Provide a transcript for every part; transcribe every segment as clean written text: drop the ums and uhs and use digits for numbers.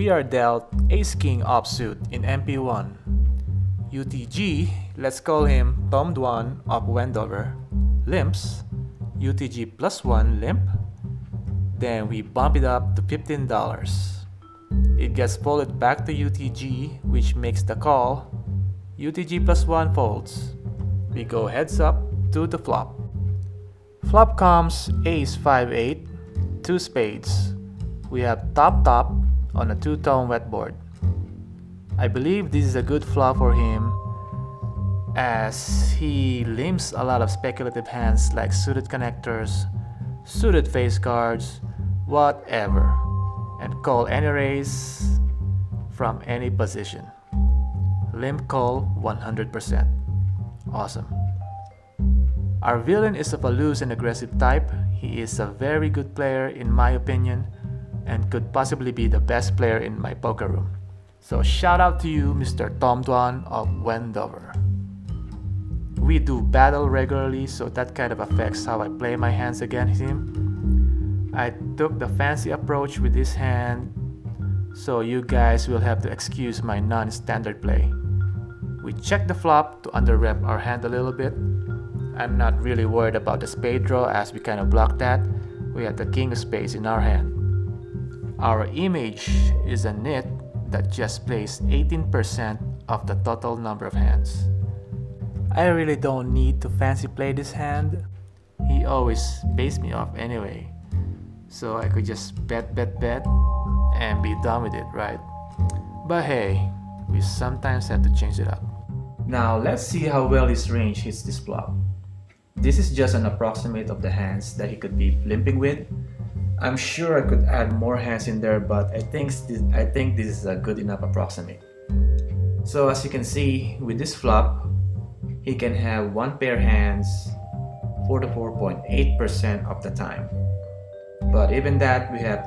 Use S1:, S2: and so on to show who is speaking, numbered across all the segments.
S1: We are dealt Ace-King offsuit in MP1. UTG, let's call him Tom Dwan of Wendover, limps, UTG +1 limp, then we bump it up to $15. It gets folded back to UTG, which makes the call. UTG +1 folds. We go heads up to the flop. Flop comes Ace 5-8, 2 spades. We have top on a 2-tone wet board. I believe this is a good flop for him as he limps a lot of speculative hands like suited connectors, suited face cards, whatever, and call any raise from any position. Limp call 100%. Awesome. Our villain is of a loose and aggressive type. He is a very good player in my opinion and could possibly be the best player in my poker room. So shout out to you, Mr. Tom Dwan of Wendover. We do battle regularly, so that kind of affects how I play my hands against him. I took the fancy approach with this hand, so you guys will have to excuse my non-standard play. We check the flop to under-rep our hand a little bit. I'm not really worried about the spade draw as we kind of blocked that. We have the king of spades in our hand. Our image is a nit that just plays 18% of the total number of hands. I really don't need to fancy play this hand. He always pays me off anyway. So I could just bet and be done with it, right? But hey, we sometimes have to change it up. Now let's see how well his range hits this flop. This is just an approximate of the hands that he could be limping with. I'm sure I could add more hands in there, but I think this is a good enough approximate. So as you can see, with this flop, he can have one pair hands 44.8% of the time. But even that, we have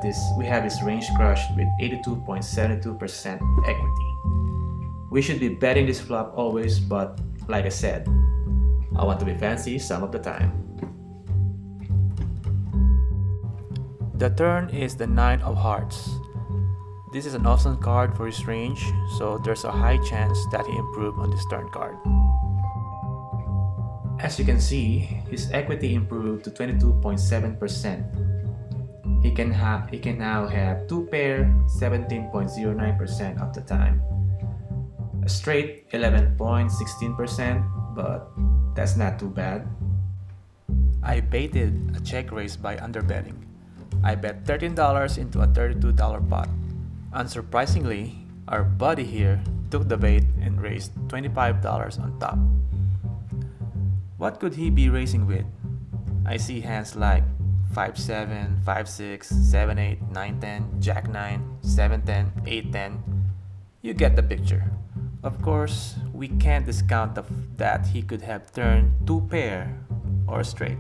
S1: his range crushed with 82.72% equity. We should be betting this flop always, but like I said, I want to be fancy some of the time. The turn is the 9 of hearts. This is an awesome card for his range, so there's a high chance that he improved on this turn card. As you can see, his equity improved to 22.7%. He can now have 2 pair 17.09% of the time. A straight 11.16%, but that's not too bad. I baited a check raise by underbetting. I bet $13 into a $32 pot. Unsurprisingly, our buddy here took the bait and raised $25 on top. What could he be racing with? I see hands like 5-7, 5-6, 7-8, 9-10, Jack-9, 7-10, 8-10. You get the picture. Of course, we can't discount that he could have turned 2 pair or straight.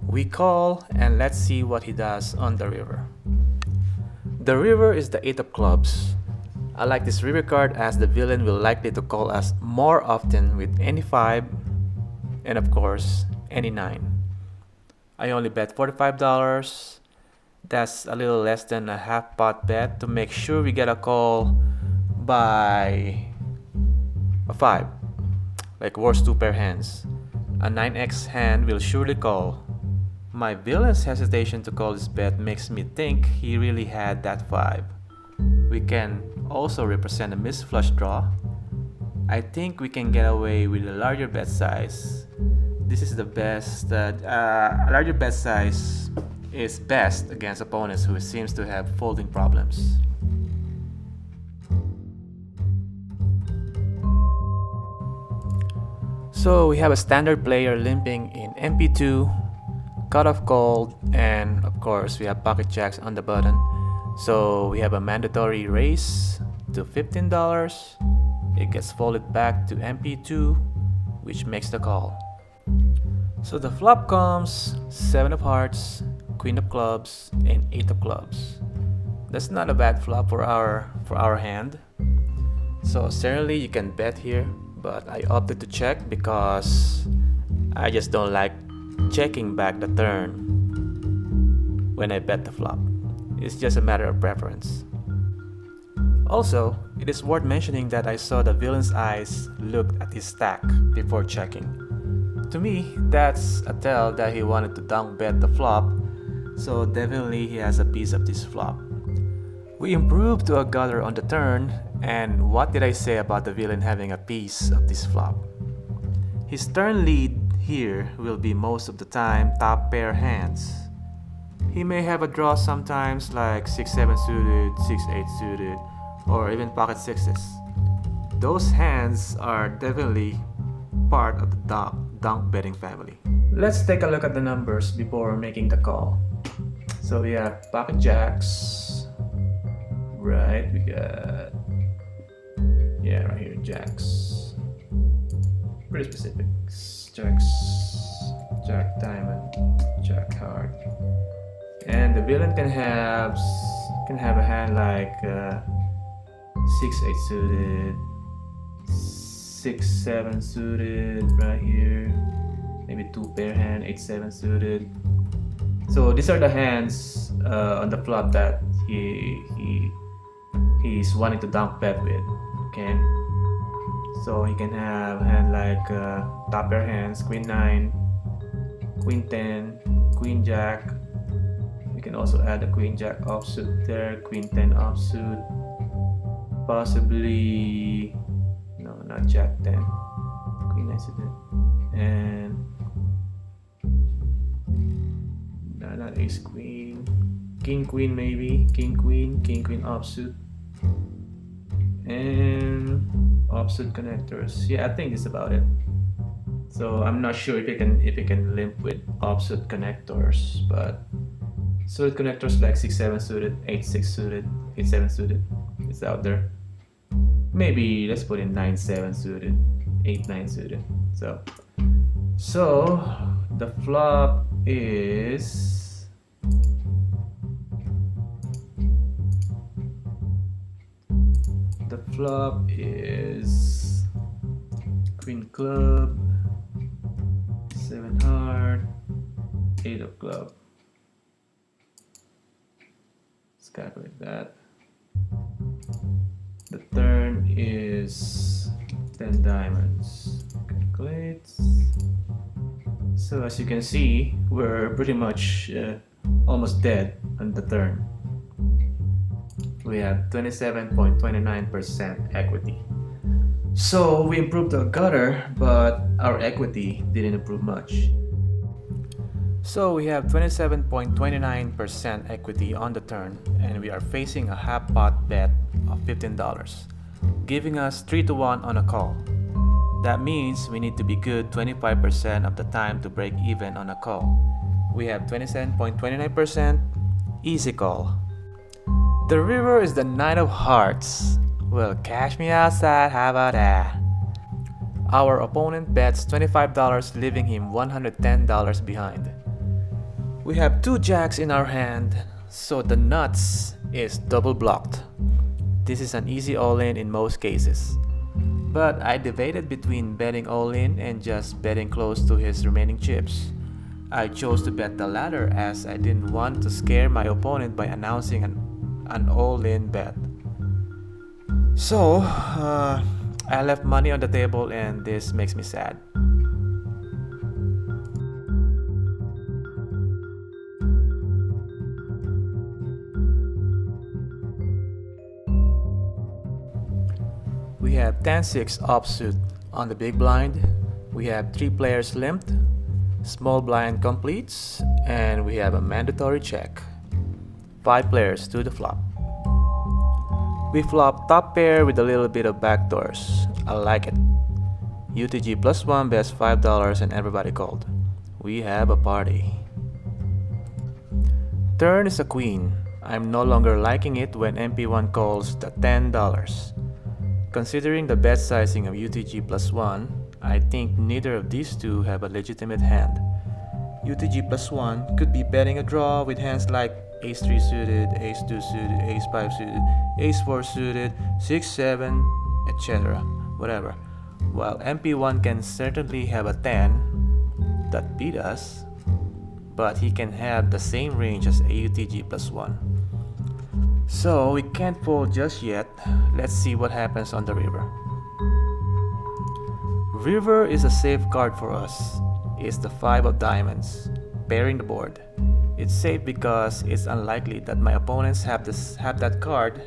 S1: We call and let's see what he does on the river. The river is the 8 of clubs. I like this river card as the villain will likely to call us more often with any 5 and of course any 9. I only bet $45. That's a little less than a half pot bet to make sure we get a call by a 5, like worst 2 pair hands. A 9x hand will surely call. My villain's hesitation to call this bet makes me think he really had that 5. We can also represent a missed flush draw. I think we can get away with a larger bet size. This is the best. A larger bet size is best against opponents who seems to have folding problems. So we have a standard player limping in MP2, cutoff called, and of course we have pocket jacks on the button. So we have a mandatory raise to $15. It gets folded back to MP2, which makes the call. So the flop comes 7 of hearts, queen of clubs, and 8 of clubs. That's not a bad flop for our hand. So certainly you can bet here, but I opted to check because I just don't like checking back the turn when I bet the flop. It's just a matter of preference. Also, it is worth mentioning that I saw the villain's eyes looked at his stack before checking. To me, that's a tell that he wanted to dunk bet the flop, so definitely he has a piece of this flop. We improved to a gutter on the turn, and what did I say about the villain having a piece of this flop? His turn lead here will be most of the time top pair hands. He may have a draw sometimes like 6-7 suited, 6-8 suited, or even pocket sixes. Those hands are definitely part of the dunk betting family. Let's take a look at the numbers before making the call. So we have pocket jacks, right? We got, yeah, right here, jacks. Pretty specific. Jacks, jack diamond, jack heart. And the villain can have a hand like 6-8 suited, 6-7 suited right here, maybe 2 pair hand, 8-7 suited. So these are the hands on the flop that he's wanting to dunk bet with. Okay, so he can have a hand like top pair hands, queen 9, queen 10, queen jack. You can also add a queen jack offsuit there, queen 10 offsuit, possibly no, not jack 10, queen 9 suited, and no, not ace queen, king queen maybe, king queen offsuit, and offsuit connectors. Yeah, I think that's about it. So I'm not sure if you can limp with offsuit connectors, but suited connectors like 6-7 suited, 8-6 suited, 8-7 suited, it's out there. Maybe let's put in 9-7 suited, 8-9 suited. So the flop is queen club, 7 heart, 8 of club. Let's calculate that. The turn is 10 diamonds. Calculate. So as you can see, we're pretty much almost dead on the turn. We have 27.29% equity. So we improved the gutter, but our equity didn't improve much. So we have 27.29% equity on the turn, and we are facing a half pot bet of $15, giving us 3-1 on a call. That means we need to be good 25% of the time to break even on a call. We have 27.29%, easy call. The river is the Knight of Hearts. Well, cash me outside, how about that? Our opponent bets $25, leaving him $110 behind. We have 2 jacks in our hand, so the nuts is double blocked. This is an easy all-in in most cases. But I debated between betting all-in and just betting close to his remaining chips. I chose to bet the latter as I didn't want to scare my opponent by announcing an all-in bet. So, I left money on the table, and this makes me sad. We have 10-6 offsuit on the big blind. We have 3 players limped, small blind completes, and we have a mandatory check. 5 players to the flop. We flop top pair with a little bit of backdoors. I like it. UTG +1 bets $5 and everybody called. We have a party. Turn is a queen. I'm no longer liking it when MP1 calls the $10. Considering the bet sizing of UTG +1, I think neither of these two have a legitimate hand. UTG +1 could be betting a draw with hands like Ace-3 suited, Ace-2 suited, Ace-5 suited, Ace-4 suited, 6-7, etc. Whatever. While MP1 can certainly have a 10 that beat us, but he can have the same range as AUTG +1. So we can't fold just yet. Let's see what happens on the river. River is a safe card for us. It's the 5 of diamonds, pairing the board. It's safe because it's unlikely that my opponents have that card,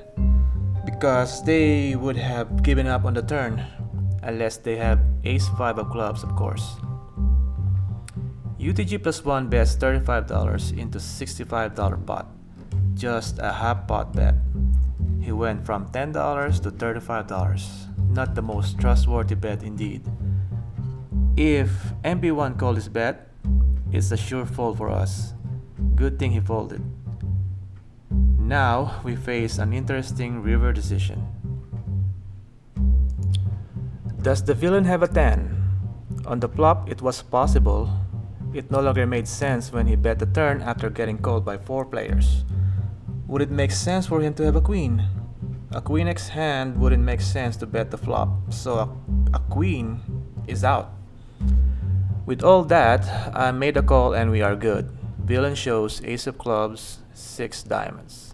S1: because they would have given up on the turn, unless they have ace 5 of clubs, of course. UTG plus 1 bets $35 into $65 pot, just a half pot bet. He went from $10 to $35, not the most trustworthy bet indeed. If MP1 called his bet, it's a sure fold for us. Good thing he folded. Now we face an interesting river decision. Does the villain have a 10? On the flop it was possible. It no longer made sense when he bet the turn after getting called by 4 players. Would it make sense for him to have a queen? A queen X hand wouldn't make sense to bet the flop, so a queen is out. With all that, I made a call and we are good. Villain shows ace of clubs, 6 diamonds.